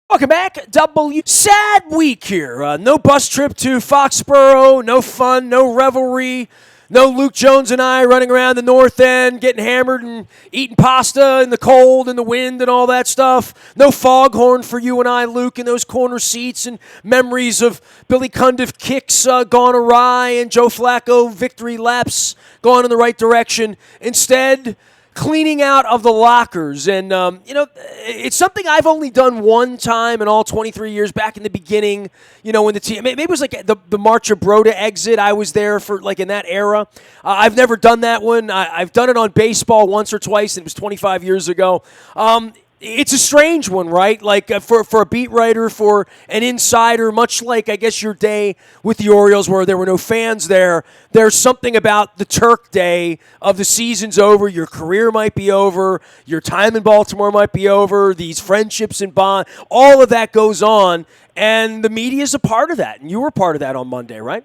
Welcome back. Sad week here. No bus trip to Foxborough, no fun, no revelry, no Luke Jones and I running around the North End, getting hammered and eating pasta in the cold and the wind and all that stuff. No foghorn for you and I, Luke, in those corner seats, and memories of Billy Cundiff kicks gone awry and Joe Flacco victory laps gone in the right direction. Instead, cleaning out of the lockers. And, it's something I've only done one time in all 23 years, back in the beginning, when the team, maybe it was like the March of Broda exit. I was there for, like, in that era. I've never done that one. I've done it on baseball once or twice, and it was 25 years ago. It's a strange one, right? Like, for a beat writer, for an insider, much like, I guess, your day with the Orioles where there were no fans there, there's something about the Turk day of the season's over, your career might be over, your time in Baltimore might be over, these friendships and bond, all of that goes on, and the media is a part of that, and you were part of that on Monday, right?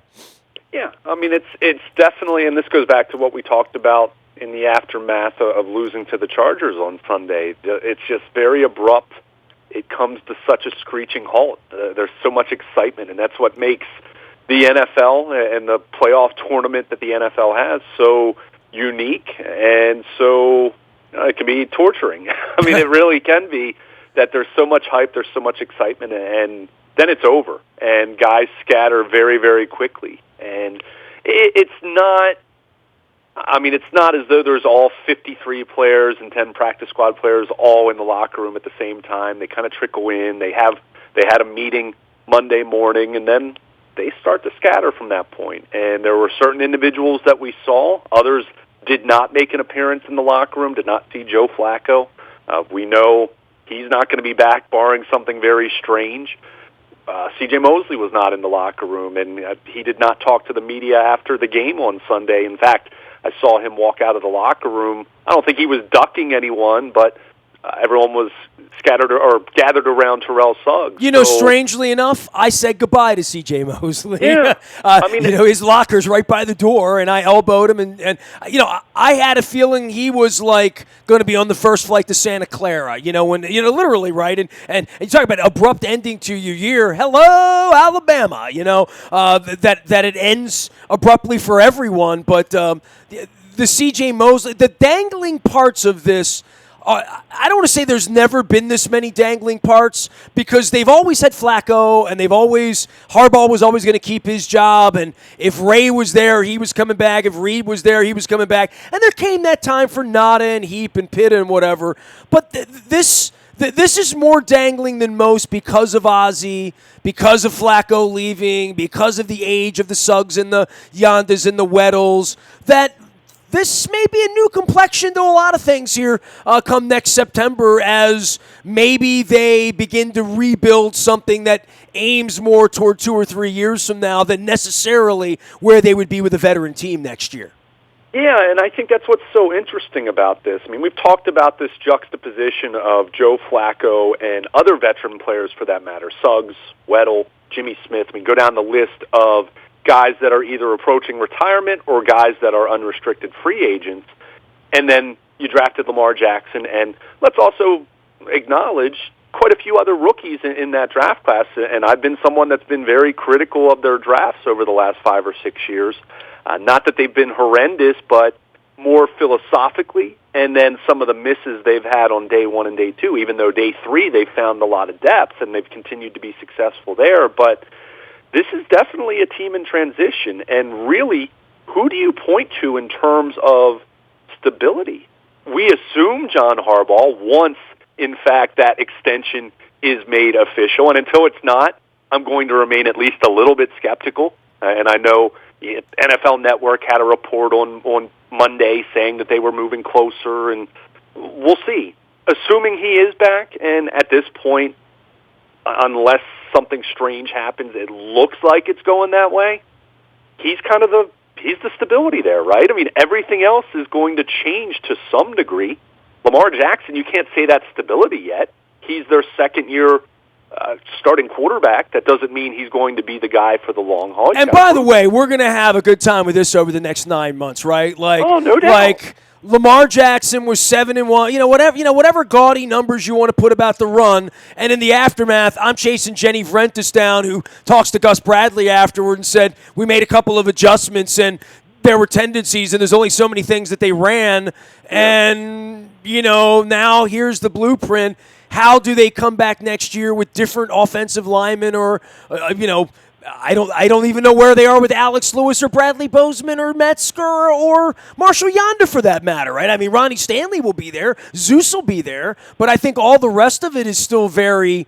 Yeah, I mean, it's definitely, and this goes back to what we talked about in the aftermath of losing to the Chargers on Sunday. It's just very abrupt. It comes to such a screeching halt. There's so much excitement, and that's what makes the NFL and the playoff tournament that the NFL has so unique, and so it can be torturing. I mean, it really can be that there's so much hype, there's so much excitement, and then it's over, and guys scatter very, very quickly. And it's not... I mean, it's not as though there's all 53 players and 10 practice squad players all in the locker room at the same time. They kind of trickle in. They had a meeting Monday morning, and then they start to scatter from that point. And there were certain individuals that we saw. Others did not make an appearance in the locker room, did not see Joe Flacco. We know he's not going to be back, barring something very strange. C.J. Mosley was not in the locker room, and he did not talk to the media after the game on Sunday. In fact, I saw him walk out of the locker room. I don't think he was ducking anyone, but everyone was scattered or gathered around Terrell Suggs. Strangely enough, I said goodbye to C.J. Mosley. Yeah. His locker's right by the door, and I elbowed him. And I had a feeling he was, like, going to be on the first flight to Santa Clara, literally, right? And you talk about abrupt ending to your year. Hello, Alabama, that it ends abruptly for everyone. But the C.J. Mosley, the dangling parts of this, I don't want to say there's never been this many dangling parts, because they've always had Flacco, and Harbaugh was always going to keep his job, and if Ray was there, he was coming back. If Reed was there, he was coming back. And there came that time for Nada and Heap and Pitta and whatever. But this is more dangling than most because of Ozzie, because of Flacco leaving, because of the age of the Suggs and the Yondas and the Weddles, that this may be a new complexion to a lot of things here come next September, as maybe they begin to rebuild something that aims more toward 2 or 3 years from now than necessarily where they would be with a veteran team next year. Yeah, and I think that's what's so interesting about this. I mean, we've talked about this juxtaposition of Joe Flacco and other veteran players, for that matter, Suggs, Weddle, Jimmy Smith. I mean, go down the list of guys that are either approaching retirement or guys that are unrestricted free agents. And then you drafted Lamar Jackson. And let's also acknowledge quite a few other rookies in that draft class. And I've been someone that's been very critical of their drafts over the last 5 or 6 years. Not that they've been horrendous, but more philosophically. And then some of the misses they've had on day 1 and day 2, even though day 3 they found a lot of depth and they've continued to be successful there. But this is definitely a team in transition, and really, who do you point to in terms of stability? We assume John Harbaugh, once, in fact, that extension is made official, and until it's not, I'm going to remain at least a little bit skeptical. And I know NFL Network had a report on Monday saying that they were moving closer, and we'll see. Assuming he is back, and at this point, unless something strange happens, it looks like it's going that way, he's the stability there, right? I mean, everything else is going to change to some degree. Lamar Jackson, you can't say that's stability yet. He's their second-year starting quarterback. That doesn't mean he's going to be the guy for the long haul. And by the way, we're going to have a good time with this over the next 9 months, right? Oh, no doubt. Lamar Jackson was 7-1. Whatever gaudy numbers you want to put about the run. And in the aftermath, I'm chasing Jenny Vrentas down, who talks to Gus Bradley afterward and said we made a couple of adjustments and there were tendencies and there's only so many things that they ran. And now here's the blueprint. How do they come back next year with different offensive linemen or I don't even know where they are with Alex Lewis or Bradley Bozeman or Metzger or Marshall Yonder for that matter, right? I mean, Ronnie Stanley will be there. Zeus will be there. But I think all the rest of it is still very,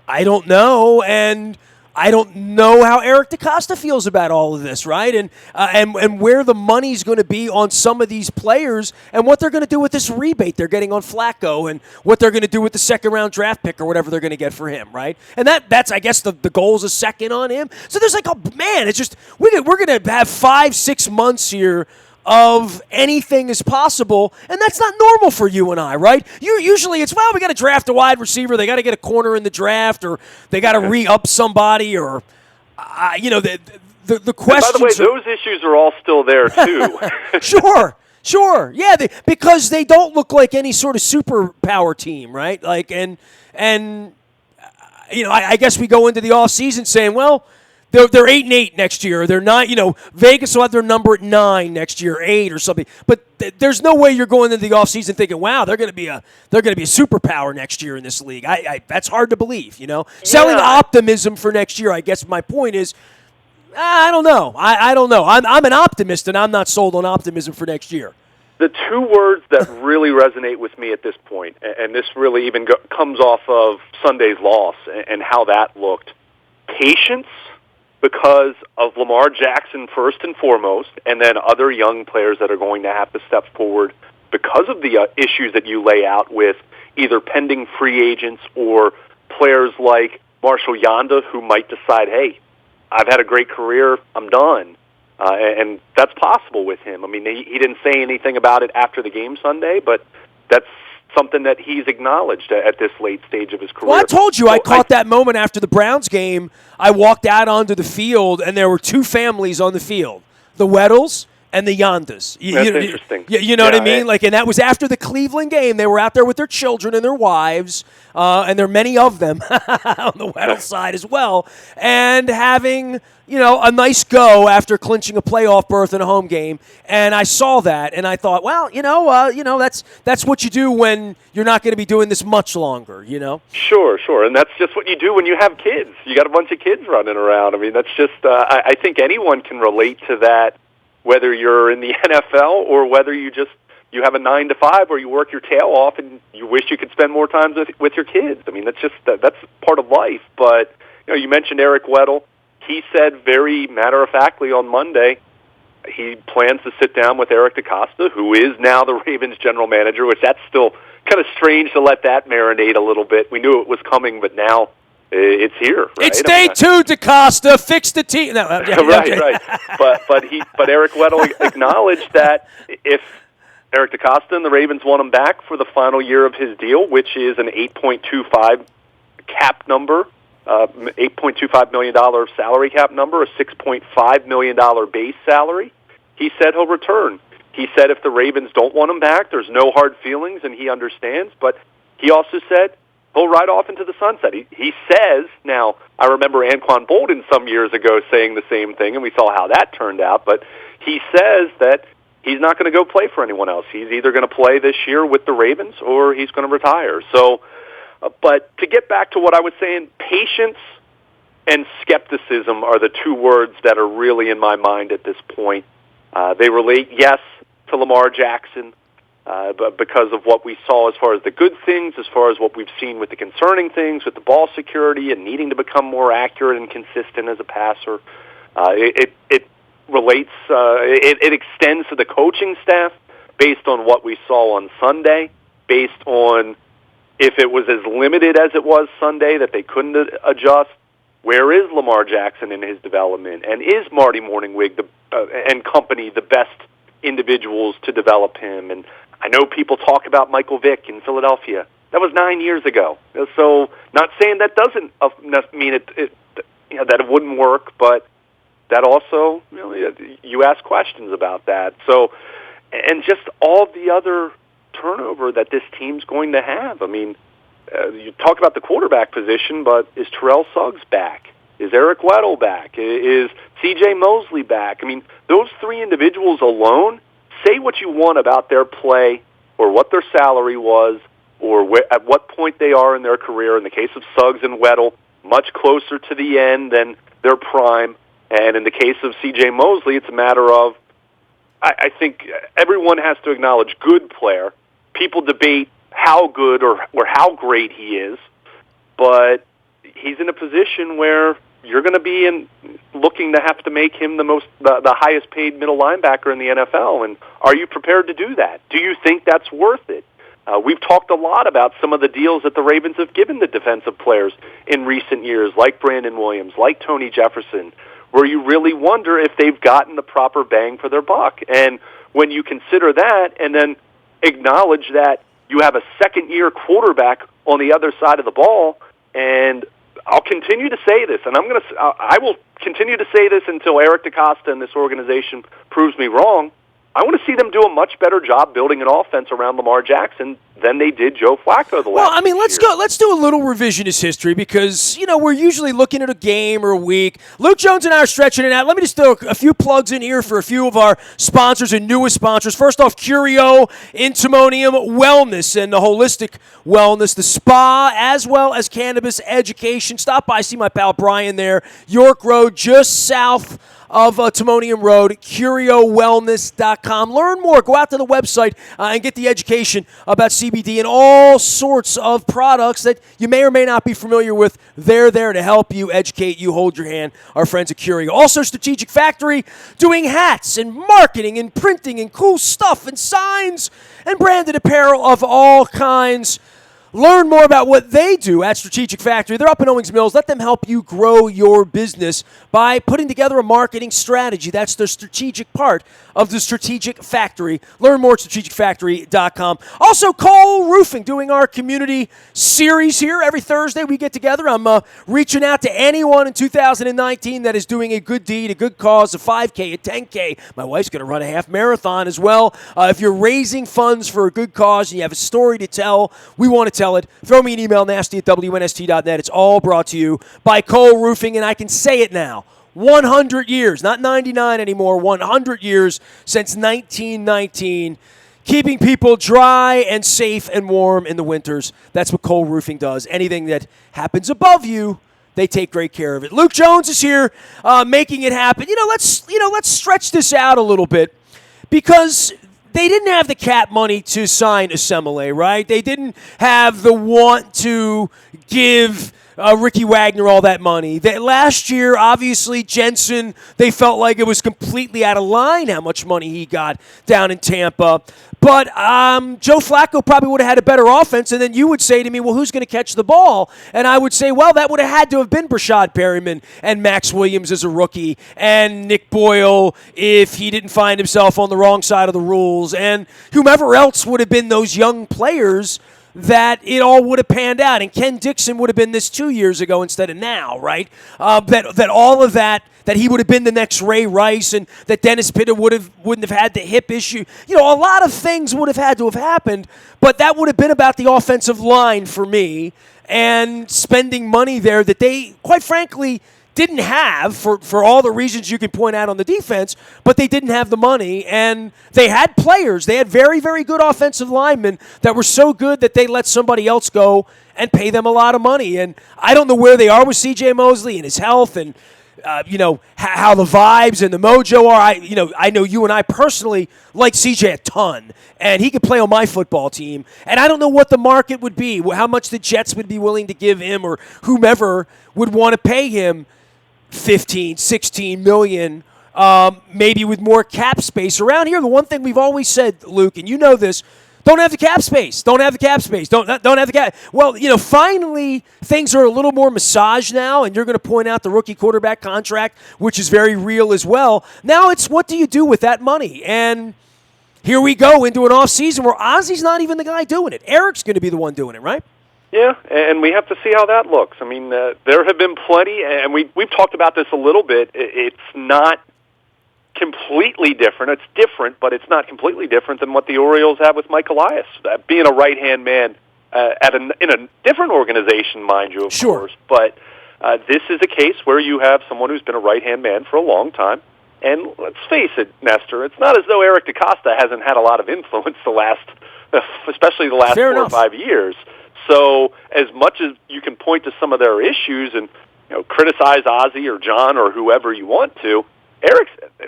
I don't know. And I don't know how Eric DeCosta feels about all of this, right? And where the money's going to be on some of these players and what they're going to do with this rebate they're getting on Flacco and what they're going to do with the second-round draft pick or whatever they're going to get for him, right? And that's I guess, the goal's a second on him. So there's it's just we're going to have 5-6 months here of anything is possible, and that's not normal for you and I, right? Usually it's, we got to draft a wide receiver, they got to get a corner in the draft, or they got to re-up somebody, or, the questions. By the way, those issues are all still there, too. Sure. Yeah, because they don't look like any sort of superpower team, right? I guess we go into the offseason saying, well, they're 8-8 next year. They're not, Vegas will have their number at 9 next year, 8 or something. But there's no way you're going into the offseason thinking, wow, they're going to be a superpower next year in this league. That's hard to believe, Selling optimism for next year, I guess my point is, I don't know. I don't know. I'm an optimist, and I'm not sold on optimism for next year. The two words that really resonate with me at this point, and this really even comes off of Sunday's loss and how that looked, patience, because of Lamar Jackson first and foremost, and then other young players that are going to have to step forward because of the issues that you lay out with either pending free agents or players like Marshall Yanda who might decide, hey, I've had a great career, I'm done. And that's possible with him. I mean, he didn't say anything about it after the game Sunday, but that's something that he's acknowledged at this late stage of his career. Well, I told you, I caught that moment after the Browns game. I walked out onto the field, and there were two families on the field, the Weddles and the Yandas. That's interesting. You know what I mean? And that was after the Cleveland game. They were out there with their children and their wives, and there are many of them on the Weddle side as well, and having a nice go after clinching a playoff berth in a home game. And I saw that, and I thought, well, that's what you do when you're not going to be doing this much longer, Sure. And that's just what you do when you have kids. You got a bunch of kids running around. I mean, that's just, I think anyone can relate to that, whether you're in the NFL or whether you have a 9 to 5 where you work your tail off and you wish you could spend more time with your kids. I mean, that's part of life. But, you mentioned Eric Weddle. He said very matter-of-factly on Monday he plans to sit down with Eric DeCosta, who is now the Ravens general manager, which that's still kind of strange to let that marinate a little bit. We knew it was coming, but now it's here. Right? It's day 2, DeCosta. Fix the team. No, right. But Eric Weddle acknowledged that if Eric DeCosta and the Ravens want him back for the final year of his deal, which is an $8.25 cap number, $8.25 million salary cap number, a $6.5 million base salary, he said he'll return. He said if the Ravens don't want him back, there's no hard feelings, and he understands. But he also said he'll ride off into the sunset. He says, now, I remember Anquan Bolden some years ago saying the same thing, and we saw how that turned out. But he says that he's not going to go play for anyone else. He's either going to play this year with the Ravens or he's going to retire. So, but to get back to what I was saying, patience and skepticism are the two words that are really in my mind at this point. They relate, yes, to Lamar Jackson, but because of what we saw as far as the good things, as far as what we've seen with the concerning things, with the ball security and needing to become more accurate and consistent as a passer. It relates, it extends to the coaching staff based on what we saw on Sunday, based on if it was as limited as it was Sunday that they couldn't adjust. Where is Lamar Jackson in his development? And is Marty Morningwig and company the best individuals to develop him? And I know people talk about Michael Vick in Philadelphia. That was 9 years ago. So not saying that doesn't mean that it wouldn't work, but that also, you ask questions about that. So and just all the other turnover that this team's going to have. I mean, you talk about the quarterback position, but is Terrell Suggs back? Is Eric Weddle back? Is C.J. Mosley back? I mean, those three individuals alone, say what you want about their play or what their salary was or at what point they are in their career. In the case of Suggs and Weddle, much closer to the end than their prime. And in the case of C.J. Mosley, it's a matter of, I think everyone has to acknowledge good player. People debate how good or how great he is, but he's in a position where you're going to be looking to have to make him the highest paid middle linebacker in the NFL. And are you prepared to do that? Do you think that's worth it? We've talked a lot about some of the deals that the Ravens have given the defensive players in recent years, like Brandon Williams, like Tony Jefferson, where you really wonder if they've gotten the proper bang for their buck. And when you consider that and then acknowledge that you have a second-year quarterback on the other side of the ball, and I'll continue to say this, and I will continue to say this until Eric DeCosta and this organization proves me wrong. I want to see them do a much better job building an offense around Lamar Jackson than they did Joe Flacco the last Well, I mean, let's years. go. Let's do a little revisionist history because, we're usually looking at a game or a week. Luke Jones and I are stretching it out. Let me just throw a few plugs in here for a few of our sponsors and newest sponsors. First off, Curio, Intimonium Wellness and the holistic wellness, the spa, as well as cannabis education. Stop by, see my pal Brian there. York Road, just south of Timonium Road, CurioWellness.com. Learn more. Go out to the website and get the education about CBD and all sorts of products that you may or may not be familiar with. They're there to help you, educate you, hold your hand. Our friends at Curio. Also, Strategic Factory, doing hats and marketing and printing and cool stuff and signs and branded apparel of all kinds. Learn more about what they do at Strategic Factory. They're up in Owings Mills. Let them help you grow your business by putting together a marketing strategy. That's the strategic part of the Strategic Factory. Learn more at strategicfactory.com. Also, Cole Roofing, doing our community series here. Every Thursday we get together. I'm reaching out to anyone in 2019 that is doing a good deed, a good cause, a 5K, a 10K. My wife's going to run a half marathon as well. If you're raising funds for a good cause and you have a story to tell, we want to tell it. Throw me an email, nasty@wnst.net. It's all brought to you by Cole Roofing, and I can say it now. 100 years, not 99 anymore, 100 years since 1919. Keeping people dry and safe and warm in the winters. That's what Cole Roofing does. Anything that happens above you, they take great care of it. Luke Jones is here making it happen. Let's stretch this out a little bit because they didn't have the cap money to sign Asemele, right? They didn't have the want to give Ricky Wagner all that money. Last year, obviously, Jensen, they felt like it was completely out of line how much money he got down in Tampa. But Joe Flacco probably would have had a better offense, and then you would say to me, well, who's going to catch the ball? And I would say, well, that would have had to have been Brashad Perryman and Max Williams as a rookie and Nick Boyle if he didn't find himself on the wrong side of the rules, and whomever else would have been those young players that it all would have panned out. And Ken Dixon would have been this 2 years ago instead of now, right? That all of that he would have been the next Ray Rice and that Dennis Pitta wouldn't have had the hip issue. A lot of things would have had to have happened, but that would have been about the offensive line for me and spending money there that they, quite frankly, didn't have for all the reasons you can point out on the defense, but they didn't have the money, and they had players. They had very, very good offensive linemen that were so good that they let somebody else go and pay them a lot of money. And I don't know where they are with C.J. Mosley and his health and, how the vibes and the mojo are. I know you and I personally like C.J. a ton, and he could play on my football team. And I don't know what the market would be, how much the Jets would be willing to give him or whomever would want to pay him 15, 16 million, maybe with more cap space. Around here, the one thing we've always said, Luke, and you know this, don't have the cap space. Don't have the cap space. Don't have the cap. Well, finally things are a little more massaged now, and you're going to point out the rookie quarterback contract, which is very real as well. Now it's what do you do with that money? And here we go into an offseason where Ozzy's not even the guy doing it. Eric's going to be the one doing it, right? Yeah, and we have to see how that looks. I mean, there have been plenty, and we've talked about this a little bit. It's not completely different. It's different, but it's not completely different than what the Orioles have with Mike Elias, being a right-hand man in a different organization, mind you, of course. But this is a case where you have someone who's been a right-hand man for a long time. And let's face it, Nestor, it's not as though Eric DaCosta hasn't had a lot of influence especially the last 4 or 5 years. So as much as you can point to some of their issues and criticize Ozzie or John or whoever you want to,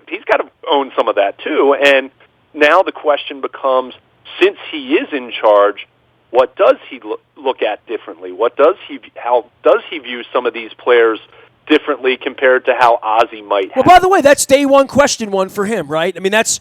he's got to own some of that too. And now the question becomes, since he is in charge, what does he look at differently? How does he view some of these players differently compared to how Ozzie might have? Well, by the way, that's day one, question one for him, right? I mean, that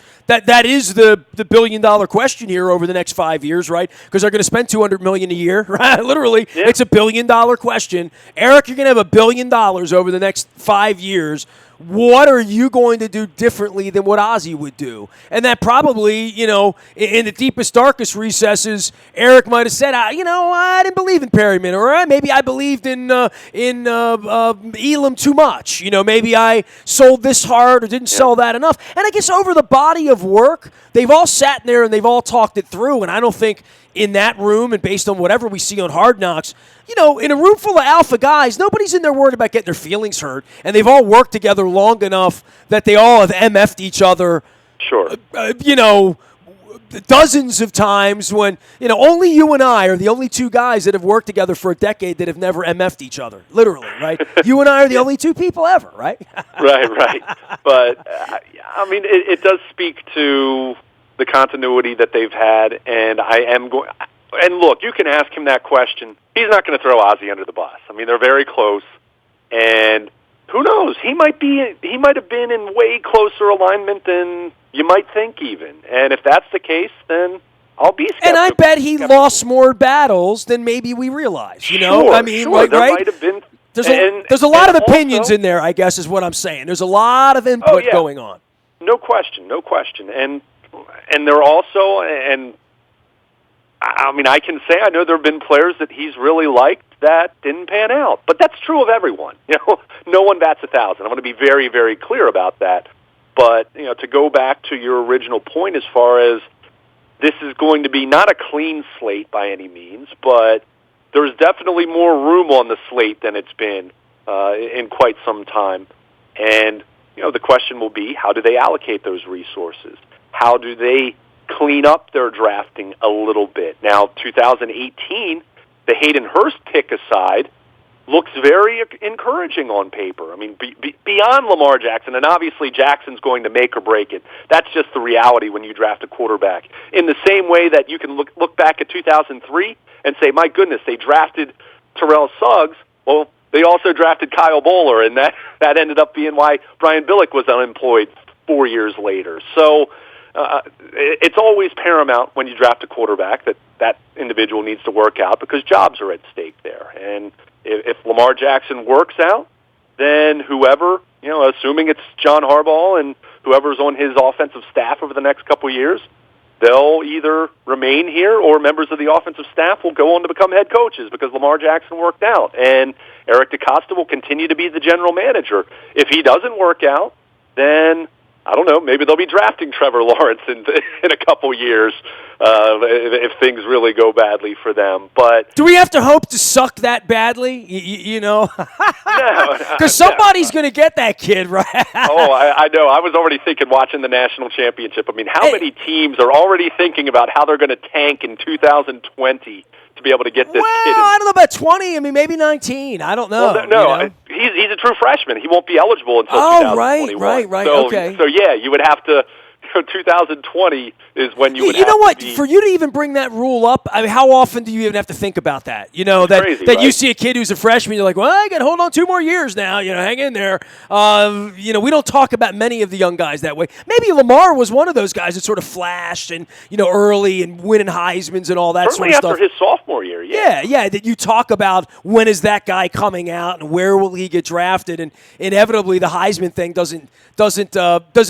is the $1 billion question here over the next 5 years, right? Because they're going to spend $200 million a year, right? Literally, It's a $1 billion question. Eric, you're going to have $1 billion over the next 5 years. What are you going to do differently than what Ozzie would do? And that probably, in the deepest, darkest recesses, Eric might have said, I didn't believe in Perryman, or maybe I believed in Elam too much. Maybe I sold this hard or didn't sell that enough. And I guess over the body of work, they've all sat there and they've all talked it through. And I don't think in that room, and based on whatever we see on Hard Knocks, in a room full of alpha guys, nobody's in there worried about getting their feelings hurt, and they've all worked together long enough that they all have MF'd each other. Sure. Dozens of times when, only you and I are the only two guys that have worked together for a decade that have never MF'd each other, literally, right? You and I are the only two people ever, right? Right. But, it does speak to the continuity that they've had, and I am going. And look, you can ask him that question. He's not going to throw Ozzie under the bus. I mean, they're very close, and who knows? He might have been in way closer alignment than you might think, even. And if that's the case, then I'll be skeptical. And I bet he lost more battles than maybe we realize. Sure, I mean, sure. There right? might have been. There's a lot of opinions in there, I guess, is what I'm saying. There's a lot of input going on. No question. And they're also, and I can say I know there have been players that he's really liked that didn't pan out. But that's true of everyone. No one bats 1,000. I want to be very, very clear about that. But, to go back to your original point as far as this is going to be not a clean slate by any means, but there's definitely more room on the slate than it's been in quite some time. And, the question will be, how do they allocate those resources? How do they clean up their drafting a little bit? Now, 2018, the Hayden Hurst pick aside, looks very encouraging on paper. I mean, beyond Lamar Jackson, and obviously Jackson's going to make or break it. That's just the reality when you draft a quarterback. In the same way that you can look back at 2003 and say, my goodness, they drafted Terrell Suggs. Well, they also drafted Kyle Bowler, and that ended up being why Brian Billick was unemployed 4 years later. So it's always paramount when you draft a quarterback that individual needs to work out because jobs are at stake there. And if Lamar Jackson works out, then whoever, assuming it's John Harbaugh and whoever's on his offensive staff over the next couple of years, they'll either remain here or members of the offensive staff will go on to become head coaches because Lamar Jackson worked out. And Eric DaCosta will continue to be the general manager. If he doesn't work out, then I don't know, maybe they'll be drafting Trevor Lawrence in a couple years if things really go badly for them. But do we have to hope to suck that badly? No. Because somebody's going to get that kid, right? I know. I was already thinking watching the national championship. I mean, how many teams are already thinking about how they're going to tank in 2020 to be able to get this kid? I don't know about 20. I mean, maybe 19. I don't know. Well, he's a true freshman. He won't be eligible until 2021. Right. Okay. So, you would have to 2020 is when you would have You know what? to be, for you to even bring that rule up, I mean, how often do you even have to think about that? Crazy, that right? You see a kid who's a freshman, you're like, well, I got to hold on 2 more years now. Hang in there. We don't talk about many of the young guys that way. Maybe Lamar was one of those guys that sort of flashed and, early and winning Heismans and all that certainly sort of after stuff. his sophomore year, Yeah, that you talk about when is that guy coming out and where will he get drafted, and inevitably the Heisman thing doesn't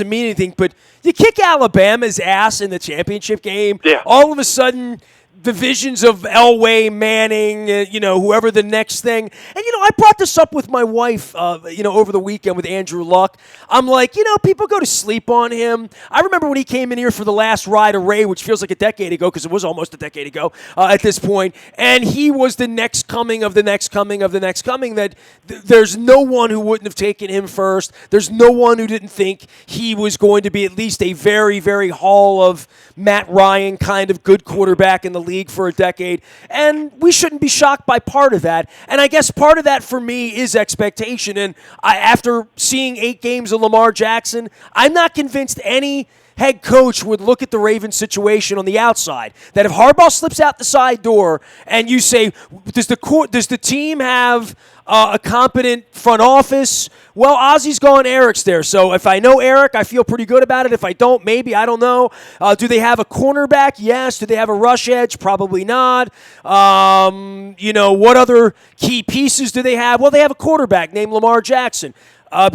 mean anything. But you kick Alabama's ass in the championship game, all of a sudden the visions of Elway, Manning, whoever the next thing. And, I brought this up with my wife, over the weekend with Andrew Luck. I'm like, people go to sleep on him. I remember when he came in here for the last Ride of Ray, which feels like a decade ago because it was almost a decade ago at this point, and he was the next coming of the next coming of the next coming that there's no one who wouldn't have taken him first. There's no one who didn't think he was going to be at least a very, very Hall of Matt Ryan kind of good quarterback in the league for a decade, and we shouldn't be shocked by part of that. And I guess part of that for me is expectation. And after seeing 8 games of Lamar Jackson, I'm not convinced any head coach would look at the Ravens situation on the outside. That if Harbaugh slips out the side door and you say, does the team have a competent front office? Well, Ozzy's gone, Eric's there. So if I know Eric, I feel pretty good about it. If I don't, maybe, I don't know. Do they have a cornerback? Yes. Do they have a rush edge? Probably not. What other key pieces do they have? Well, they have a quarterback named Lamar Jackson.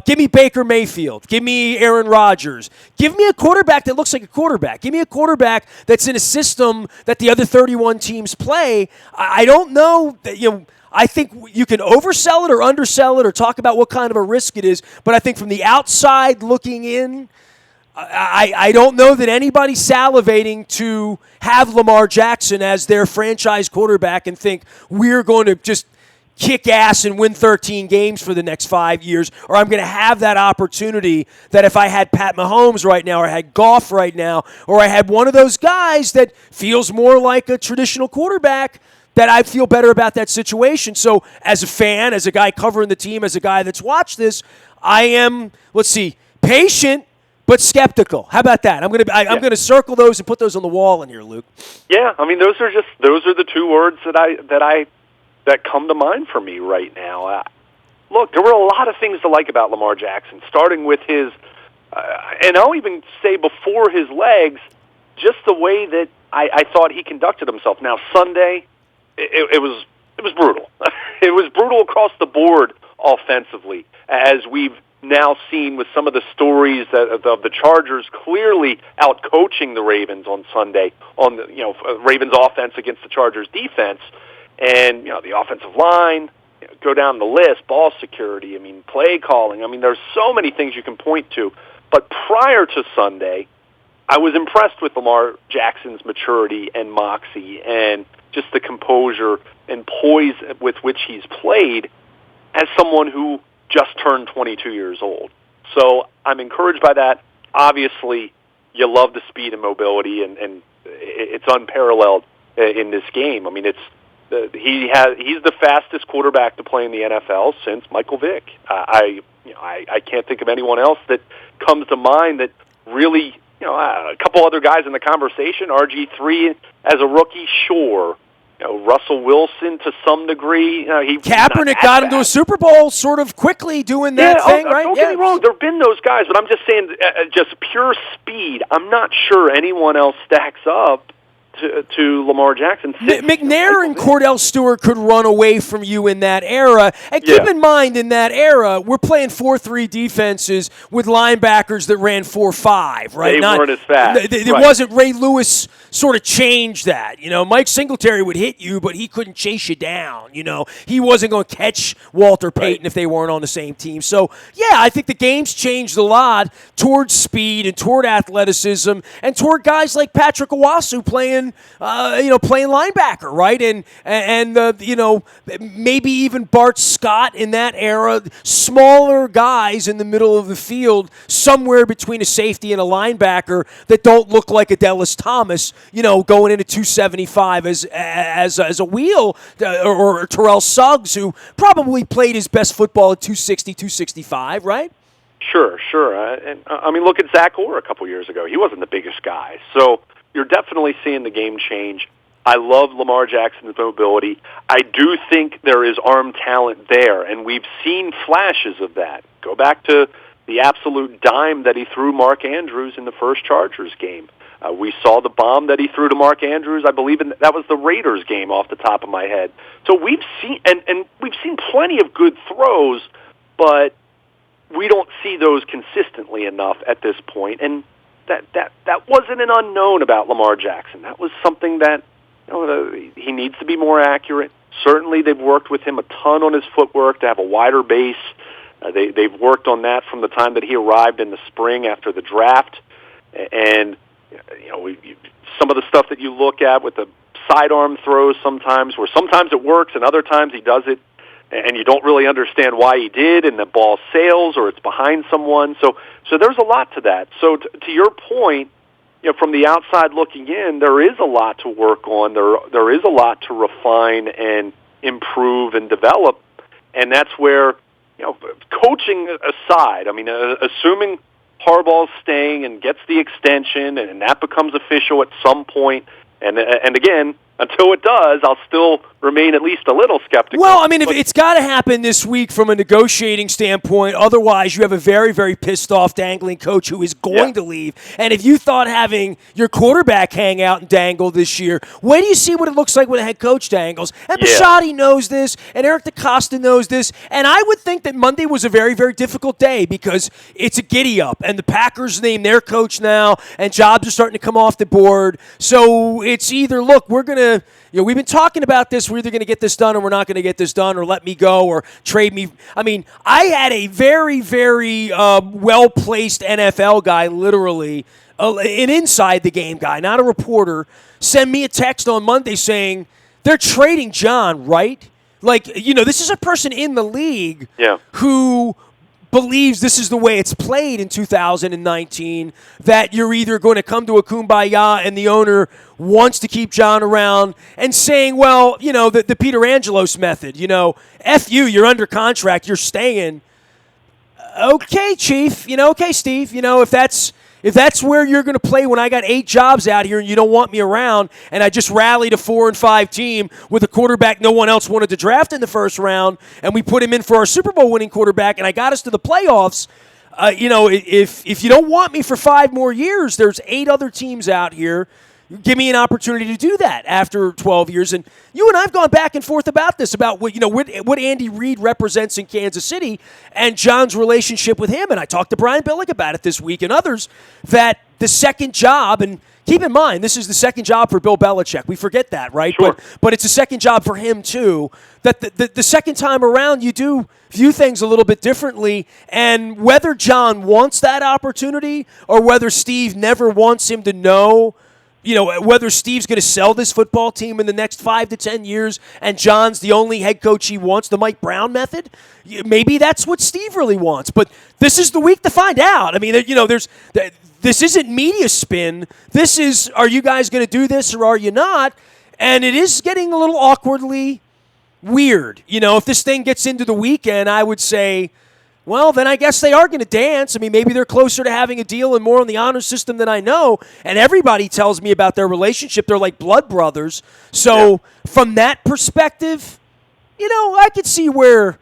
Give me Baker Mayfield. Give me Aaron Rodgers. Give me a quarterback that looks like a quarterback. Give me a quarterback that's in a system that the other 31 teams play. I don't know that, I think you can oversell it or undersell it or talk about what kind of a risk it is, but I think from the outside looking in, I don't know that anybody's salivating to have Lamar Jackson as their franchise quarterback and think we're going to just kick ass and win 13 games for the next 5 years, or I'm going to have that opportunity that if I had Pat Mahomes right now or I had Goff right now or I had one of those guys that feels more like a traditional quarterback, that I feel better about that situation. So as a fan, as a guy covering the team, as a guy that's watched this, I am, patient but skeptical. How about that? I'm going to circle those and put those on the wall in here, Luke. Yeah, I mean those are the 2 words that come to mind for me right now. Look, there were a lot of things to like about Lamar Jackson, starting with his, and I'll even say before his legs, just the way that I thought he conducted himself. Now Sunday, it was brutal. It was brutal across the board offensively, as we've now seen with some of the stories of the Chargers clearly outcoaching the Ravens on Sunday on the Ravens offense against the Chargers defense, and the offensive line. Go down the list, ball security. I mean, play calling. I mean, there's so many things you can point to. But prior to Sunday, I was impressed with Lamar Jackson's maturity and moxie and just the composure and poise with which he's played as someone who just turned 22 years old. So I'm encouraged by that. Obviously, you love the speed and mobility, and it's unparalleled in this game. I mean, he's the fastest quarterback to play in the NFL since Michael Vick. I can't think of anyone else that comes to mind that really, a couple other guys in the conversation. RG3 as a rookie, sure. Russell Wilson to some degree. Kaepernick got him to a Super Bowl sort of quickly doing that thing, right? Don't get me wrong. There have been those guys, but I'm just saying, just pure speed. I'm not sure anyone else stacks up to Lamar Jackson. McNair and Cordell Stewart could run away from you in that era. And keep in mind, in that era, we're playing 4-3 defenses with linebackers that ran 4-5, right? They weren't as fast. It wasn't Ray Lewis sort of changed that. Mike Singletary would hit you, but he couldn't chase you down. He wasn't going to catch Walter Payton if they weren't on the same team. So, I think the game's changed a lot towards speed and toward athleticism and toward guys like Patrick Owasu playing linebacker, right? And maybe even Bart Scott in that era, smaller guys in the middle of the field, somewhere between a safety and a linebacker that don't look like a Dallas Thomas, going into 275 as a wheel, or Terrell Suggs, who probably played his best football at 260, 265, right? Sure. Look at Zach Orr a couple years ago. He wasn't the biggest guy. So you're definitely seeing the game change. I love Lamar Jackson's mobility. I do think there is arm talent there, and we've seen flashes of that. Go back to the absolute dime that he threw Mark Andrews in the first Chargers game. We saw the bomb that he threw to Mark Andrews. I believe that was the Raiders game off the top of my head. So we've seen and we've seen plenty of good throws, but we don't see those consistently enough at this point. And that wasn't an unknown about Lamar Jackson. That was something that he needs to be more accurate. Certainly, they've worked with him a ton on his footwork to have a wider base. They've worked on that from the time that he arrived in the spring after the draft. And, some of the stuff that you look at with the sidearm throws sometimes, where sometimes it works and other times he does it and you don't really understand why he did, and the ball sails or it's behind someone. So there's a lot to that. So to your point, from the outside looking in, there is a lot to work on. There is a lot to refine and improve and develop, and that's where, coaching aside, assuming Harbaugh's staying and gets the extension and that becomes official at some point, and again, until it does, I'll still remain at least a little skeptical. Well, if it's got to happen this week from a negotiating standpoint, otherwise you have a very, very pissed off dangling coach who is going to leave. And if you thought having your quarterback hang out and dangle this year, wait till you see what it looks like when a head coach dangles. And Bisciotti knows this, and Eric DeCosta knows this, and I would think that Monday was a very, very difficult day because it's a giddy-up, and the Packers named their coach now, and jobs are starting to come off the board. So it's either, look, we're going to we've been talking about this. We're either going to get this done or we're not going to get this done, or let me go or trade me. I had a very, very well-placed NFL guy, literally, an inside-the-game guy, not a reporter, send me a text on Monday saying, they're trading John, right? This is a person in the league who believes this is the way it's played in 2019, that you're either going to come to a kumbaya and the owner wants to keep John around, and saying, well, the Peter Angelos method, F you, you're under contract, you're staying. Okay, Chief, okay, Steve, if that's where you're going to play when I got 8 jobs out here and you don't want me around, and I just rallied a 4-5 team with a quarterback no one else wanted to draft in the first round, and we put him in for our Super Bowl winning quarterback, and I got us to the playoffs, if you don't want me for 5 more years, there's 8 other teams out here. Give me an opportunity to do that after 12 years. And you and I have gone back and forth about this, about what Andy Reid represents in Kansas City and John's relationship with him. And I talked to Brian Billick about it this week and others, that the second job, and keep in mind, this is the second job for Bill Belichick. We forget that, right? Sure. But it's a second job for him, too. That the second time around, you do view things a little bit differently. And whether John wants that opportunity or whether Steve never wants him to know, whether Steve's going to sell this football team in the next 5 to 10 years and John's the only head coach he wants, the Mike Brown method, maybe that's what Steve really wants. But this is the week to find out. This isn't media spin. This is, are you guys going to do this or are you not? And it is getting a little awkwardly weird. If this thing gets into the weekend, I would say, well, then I guess they are going to dance. Maybe they're closer to having a deal and more on the honor system than I know. And everybody tells me about their relationship. They're like blood brothers. So from that perspective, I could see where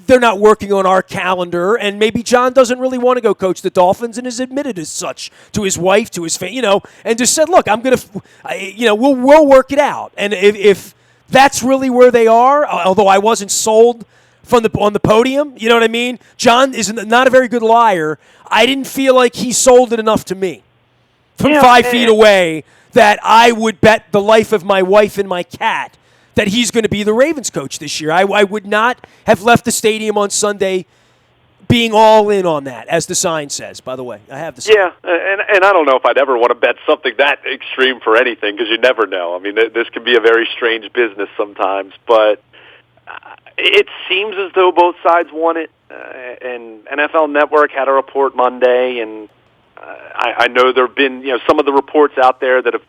they're not working on our calendar. And maybe John doesn't really want to go coach the Dolphins and has admitted as such to his wife, to his family, and just said, look, I'm going to, we'll work it out. And if that's really where they are, although I wasn't sold on the podium, you know what I mean? John is not a very good liar. I didn't feel like he sold it enough to me from 5 feet away that I would bet the life of my wife and my cat that he's going to be the Ravens coach this year. I would not have left the stadium on Sunday being all in on that, as the sign says, by the way. I have the sign. Yeah, and I don't know if I'd ever want to bet something that extreme for anything, because you never know. This can be a very strange business sometimes, but it seems as though both sides want it, and NFL Network had a report Monday, and I know there have been some of the reports out there that have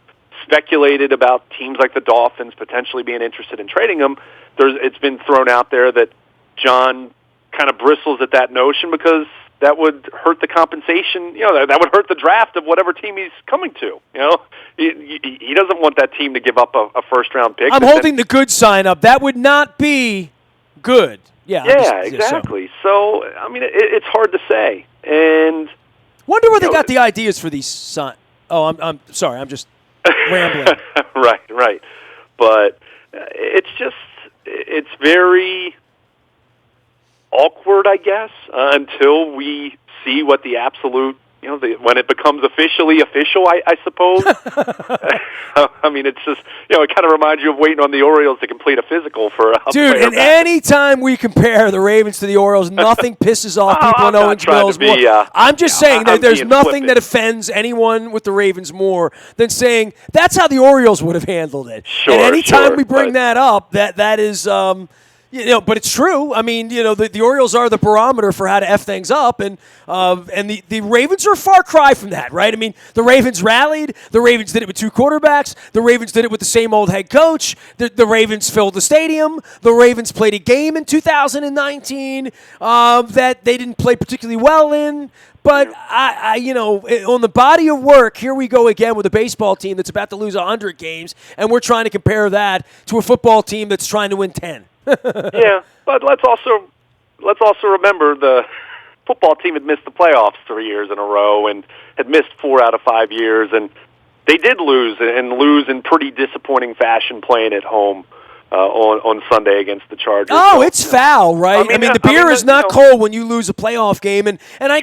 speculated about teams like the Dolphins potentially being interested in trading him. It's been thrown out there that John kind of bristles at that notion because that would hurt the compensation. That would hurt the draft of whatever team he's coming to. He doesn't want that team to give up a first-round pick. I'm holding the good sign up. That would not be good. Yeah, exactly. So, it's hard to say. And wonder where they got the ideas for these signs. Oh, I'm sorry. I'm just rambling. Right. But it's very awkward, I guess, until we see what the absolute when it becomes officially official, I suppose. I mean, it's just, it kind of reminds you of waiting on the Orioles to complete a physical for a Dude, player and any time we compare the Ravens to the Orioles, nothing pisses off people in Owensville more. I'm just saying that there's nothing that offends anyone with the Ravens more than saying that's how the Orioles would have handled it. Sure, and any time we bring that up, that is but it's true. I mean, the Orioles are the barometer for how to F things up, and the Ravens are a far cry from that, right? I mean, the Ravens rallied. The Ravens did it with 2 quarterbacks. The Ravens did it with the same old head coach. The Ravens filled the stadium. The Ravens played a game in 2019 that they didn't play particularly well in. But, on the body of work, here we go again with a baseball team that's about to lose 100 games, and we're trying to compare that to a football team that's trying to win 10. Yeah, but let's also remember the football team had missed the playoffs 3 years in a row and had missed 4 out of 5 years, and they did lose in pretty disappointing fashion playing at home on Sunday against the Chargers. Oh, it's foul, right? I mean the beer is not cold when you lose a playoff game. And I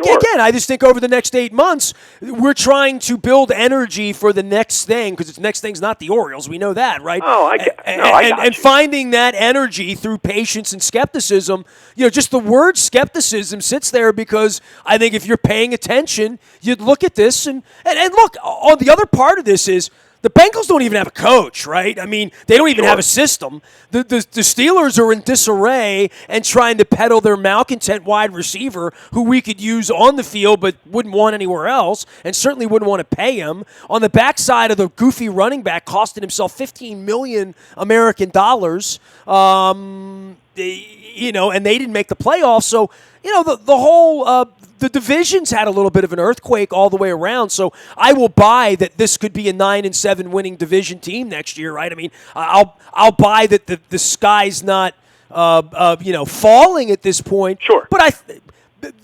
just think over the next 8 months, we're trying to build energy for the next thing, because the next thing's not the Orioles. We know that, right? Oh, I got and finding that energy through patience and skepticism, just the word skepticism sits there because I think if you're paying attention, you'd look at this and look, on the other part of this is, the Bengals don't even have a coach, right? I mean, they don't even have a system. The Steelers are in disarray and trying to peddle their malcontent wide receiver, who we could use on the field but wouldn't want anywhere else, and certainly wouldn't want to pay him. On the backside of the goofy running back, costing himself $15 million American dollars, and they didn't make the playoffs. So, the whole the divisions had a little bit of an earthquake all the way around, so I will buy that this could be a 9-7 winning division team next year, right? I mean, I'll buy that the sky's not falling at this point. Sure, but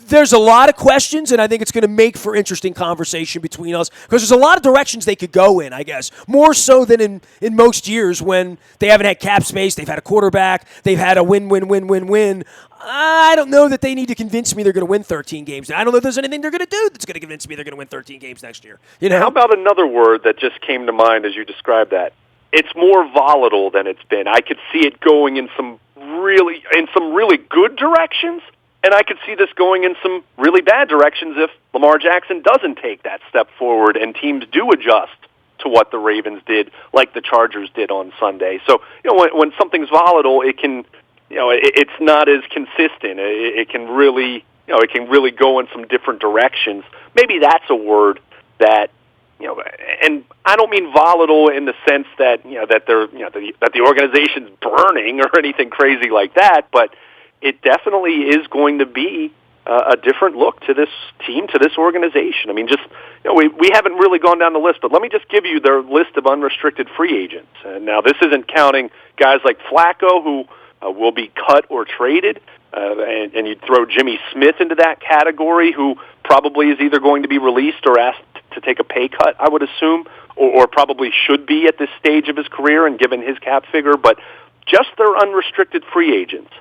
there's a lot of questions, and I think it's going to make for interesting conversation between us, because there's a lot of directions they could go in, I guess, more so than in most years when they haven't had cap space, they've had a quarterback, they've had a win. I don't know that they need to convince me they're going to win 13 games. I don't know if there's anything they're going to do that's going to convince me they're going to win 13 games next year. How about another word that just came to mind as you described that? It's more volatile than it's been. I could see it going in some really good directions, and I could see this going in some really bad directions if Lamar Jackson doesn't take that step forward and teams do adjust to what the Ravens did, like the Chargers did on Sunday. So, when something's volatile, it can, it's not as consistent. It can really, go in some different directions. Maybe that's a word that, and I don't mean volatile in the sense that, that they're, that the organization's burning or anything crazy like that, but it definitely is going to be a different look to this team, to this organization. I mean, just, we haven't really gone down the list, but let me just give you their list of unrestricted free agents. And now this isn't counting guys like Flacco, who will be cut or traded, and you'd throw Jimmy Smith into that category, who probably is either going to be released or asked to take a pay cut, I would assume, or probably should be at this stage of his career and given his cap figure. But just their unrestricted free agents: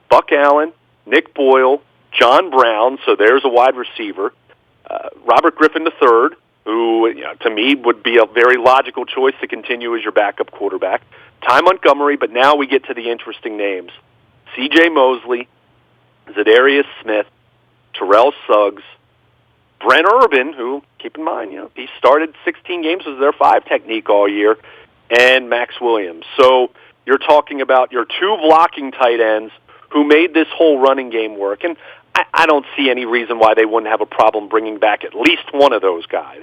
Buck Allen, Nick Boyle, John Brown, so there's a wide receiver, Robert Griffin III, who to me would be a very logical choice to continue as your backup quarterback, Ty Montgomery, but now we get to the interesting names: C.J. Mosley, Zadarius Smith, Terrell Suggs, Brent Urban, who, keep in mind, he started 16 games as their 5 technique all year, and Max Williams. So you're talking about your 2 blocking tight ends who made this whole running game work. And I don't see any reason why they wouldn't have a problem bringing back at least one of those guys.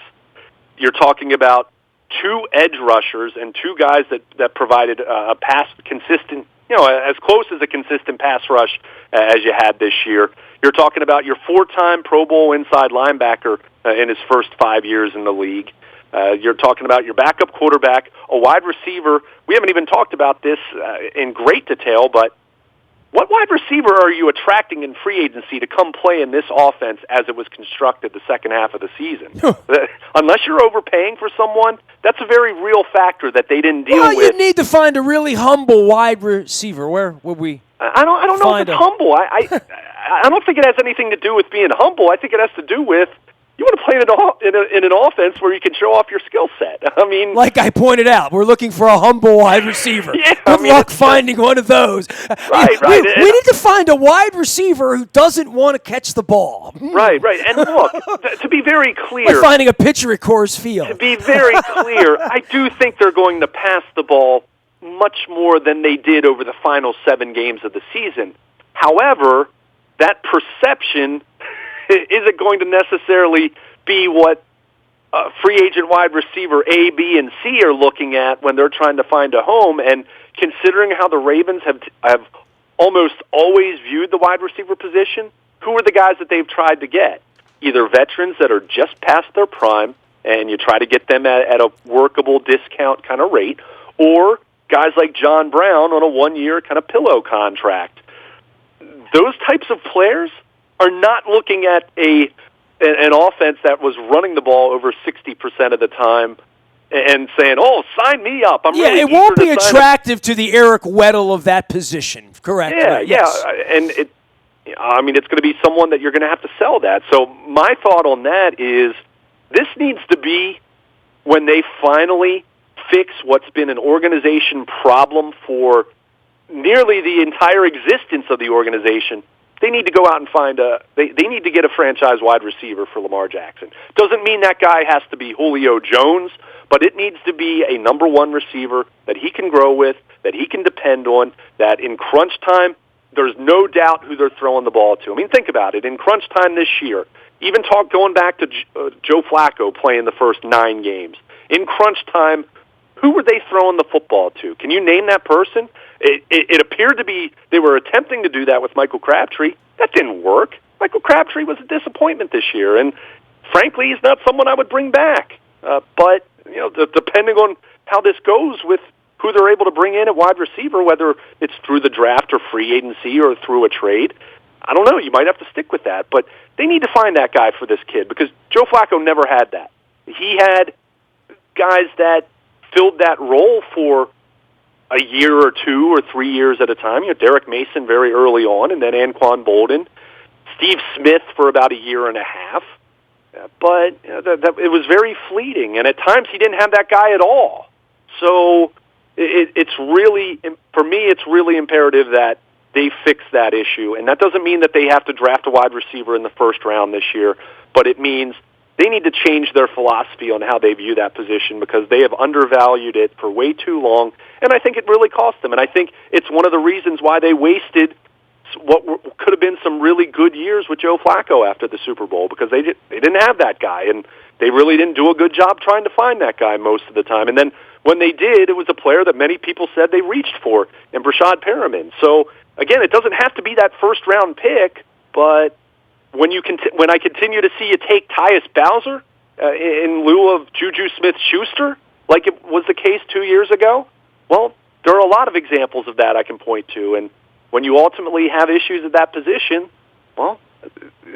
You're talking about 2 edge rushers and 2 guys that provided a pass consistent, as close as a consistent pass rush as you had this year. You're talking about your 4-time Pro Bowl inside linebacker in his first 5 years in the league. You're talking about your backup quarterback, a wide receiver. We haven't even talked about this in great detail, but what wide receiver are you attracting in free agency to come play in this offense as it was constructed the second half of the season? Unless you're overpaying for someone, that's a very real factor that they didn't deal with. Well, you need to find a really humble wide receiver. Where would we? I don't know if it's humble. I don't think it has anything to do with being humble. I think it has to do with, You want to play in an offense where you can show off your skill set. I mean, like I pointed out, we're looking for a humble wide receiver. Yeah, Good luck finding one of those. Right. We need to find a wide receiver who doesn't want to catch the ball. Right. And look, to be very clear, like finding a pitcher at Coors Field. To be very clear, I do think they're going to pass the ball much more than they did over the final 7 games of the season. However, that perception isn't going to necessarily be what free agent wide receiver A, B, and C are looking at when they're trying to find a home. And considering how the Ravens have almost always viewed the wide receiver position, who are the guys that they've tried to get? Either veterans that are just past their prime, and you try to get them at a workable discount kind of rate, or guys like John Brown on a 1-year kind of pillow contract. Those types of players are not looking at an offense that was running the ball over 60% of the time and saying, "Oh, sign me up." It won't be attractive to the Eric Weddle of that position, correct? Yeah, and it's going to be someone that you're going to have to sell that. So my thought on that is this needs to be when they finally fix what's been an organization problem for nearly the entire existence of the organization. They need to go out and find they need to get a franchise wide receiver for Lamar Jackson. Doesn't mean that guy has to be Julio Jones, but it needs to be a number 1 receiver that he can grow with, that he can depend on, that in crunch time, there's no doubt who they're throwing the ball to. I mean, think about it. In crunch time this year, even going back to Joe Flacco playing the first 9 games. In crunch time, who were they throwing the football to? Can you name that person? It appeared to be they were attempting to do that with Michael Crabtree. That didn't work. Michael Crabtree was a disappointment this year, and frankly, he's not someone I would bring back. But depending on how this goes with who they're able to bring in at wide receiver, whether it's through the draft or free agency or through a trade, I don't know. You might have to stick with that. But they need to find that guy for this kid because Joe Flacco never had that. He had guys that filled that role for a year or 2 or 3 years at a time. Derek Mason very early on, and then Anquan Bolden, Steve Smith for about a year and a half. But it was very fleeting, and at times he didn't have that guy at all. So it's really, for me, it's really imperative that they fix that issue. And that doesn't mean that they have to draft a wide receiver in the first round this year, but it means they need to change their philosophy on how they view that position because they have undervalued it for way too long, and I think it really cost them. And I think it's one of the reasons why they wasted what could have been some really good years with Joe Flacco after the Super Bowl because they didn't have that guy, and they really didn't do a good job trying to find that guy most of the time. And then when they did, it was a player that many people said they reached for in Brashad Perriman. So, again, it doesn't have to be that first-round pick, but when I continue to see you take Tyus Bowser in lieu of Juju Smith-Schuster, like it was the case 2 years ago, well, there are a lot of examples of that I can point to. And when you ultimately have issues at that position, well,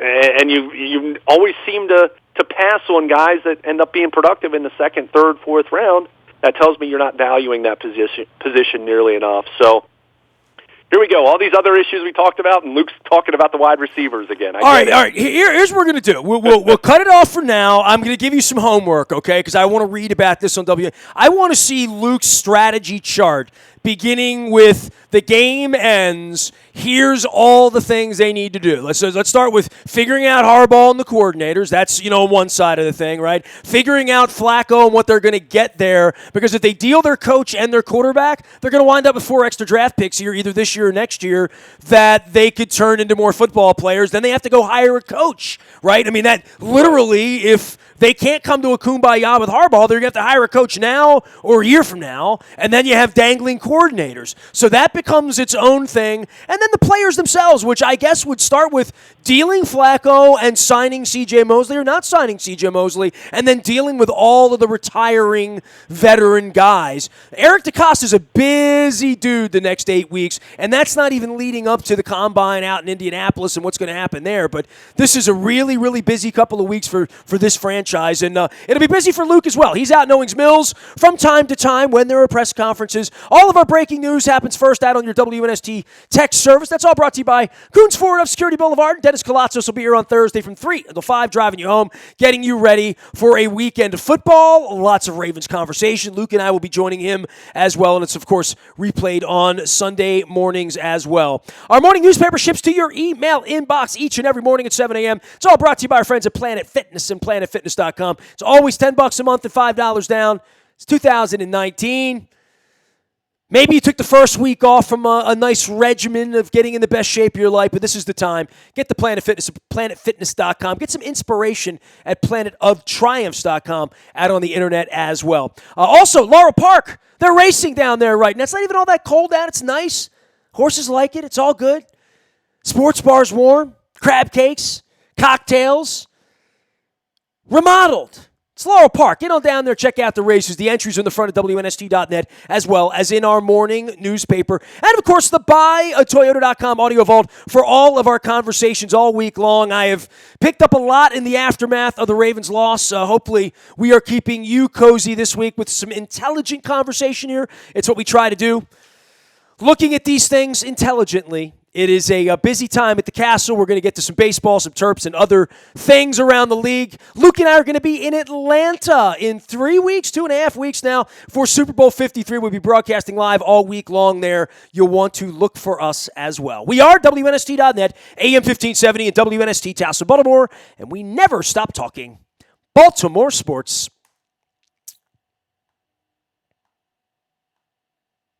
and you always seem to pass on guys that end up being productive in the second, third, fourth round, that tells me you're not valuing that position nearly enough. So here we go. All these other issues we talked about, and Luke's talking about the wide receivers again. All right. Here's what we're going to do. We'll cut it off for now. I'm going to give you some homework, okay, because I want to read about this on W. I want to see Luke's strategy chart beginning with the game ends. Here's all the things they need to do. Let's start with figuring out Harbaugh and the coordinators. That's, one side of the thing, right? Figuring out Flacco and what they're going to get there. Because if they deal their coach and their quarterback, they're going to wind up with 4 extra draft picks here, either this year or next year, that they could turn into more football players. Then they have to go hire a coach, right? I mean, that literally, if they can't come to a kumbaya with Harbaugh, they're going to have to hire a coach now or a year from now, and then you have dangling coordinators. So that becomes its own thing. And then the players themselves, which I guess would start with dealing Flacco and signing C.J. Mosley or not signing C.J. Mosley, and then dealing with all of the retiring veteran guys. Eric DeCosta's a busy dude the next 8 weeks, and that's not even leading up to the Combine out in Indianapolis and what's going to happen there. But this is a really, really busy couple of weeks for this franchise, and it'll be busy for Luke as well. He's out in Owings Mills from time to time when there are press conferences. All of our the breaking news happens first out on your WNST text service. That's all brought to you by Coons Ford of Security Boulevard. Dennis Colatzos will be here on Thursday from 3 until 5, driving you home, getting you ready for a weekend of football. Lots of Ravens conversation. Luke and I will be joining him as well, and it's, of course, replayed on Sunday mornings as well. Our morning newspaper ships to your email inbox each and every morning at 7 a.m. It's all brought to you by our friends at Planet Fitness and PlanetFitness.com. It's always $10 a month and $5 down. It's 2019. Maybe you took the first week off from a nice regimen of getting in the best shape of your life, but this is the time. Get the Planet Fitness at PlanetFitness.com. Get some inspiration at PlanetOfTriumphs.com out on the internet as well. Also, Laurel Park, they're racing down there right now. It's not even all that cold out. It's nice. Horses like it. It's all good. Sports bars warm. Crab cakes. Cocktails. Remodeled. It's Laurel Park. Get on down there, check out the races. The entries are in the front of WNST.net as well as in our morning newspaper. And, of course, the buyatoyota.com audio vault for all of our conversations all week long. I have picked up a lot in the aftermath of the Ravens' loss. Hopefully, we are keeping you cozy this week with some intelligent conversation here. It's what we try to do. Looking at these things intelligently. It is a busy time at the Castle. We're going to get to some baseball, some Terps, and other things around the league. Luke and I are going to be in Atlanta in 3 weeks, 2.5 weeks now, for Super Bowl 53. We'll be broadcasting live all week long there. You'll want to look for us as well. We are WNST.net, AM 1570, and WNST Tassel, Baltimore, and we never stop talking Baltimore sports.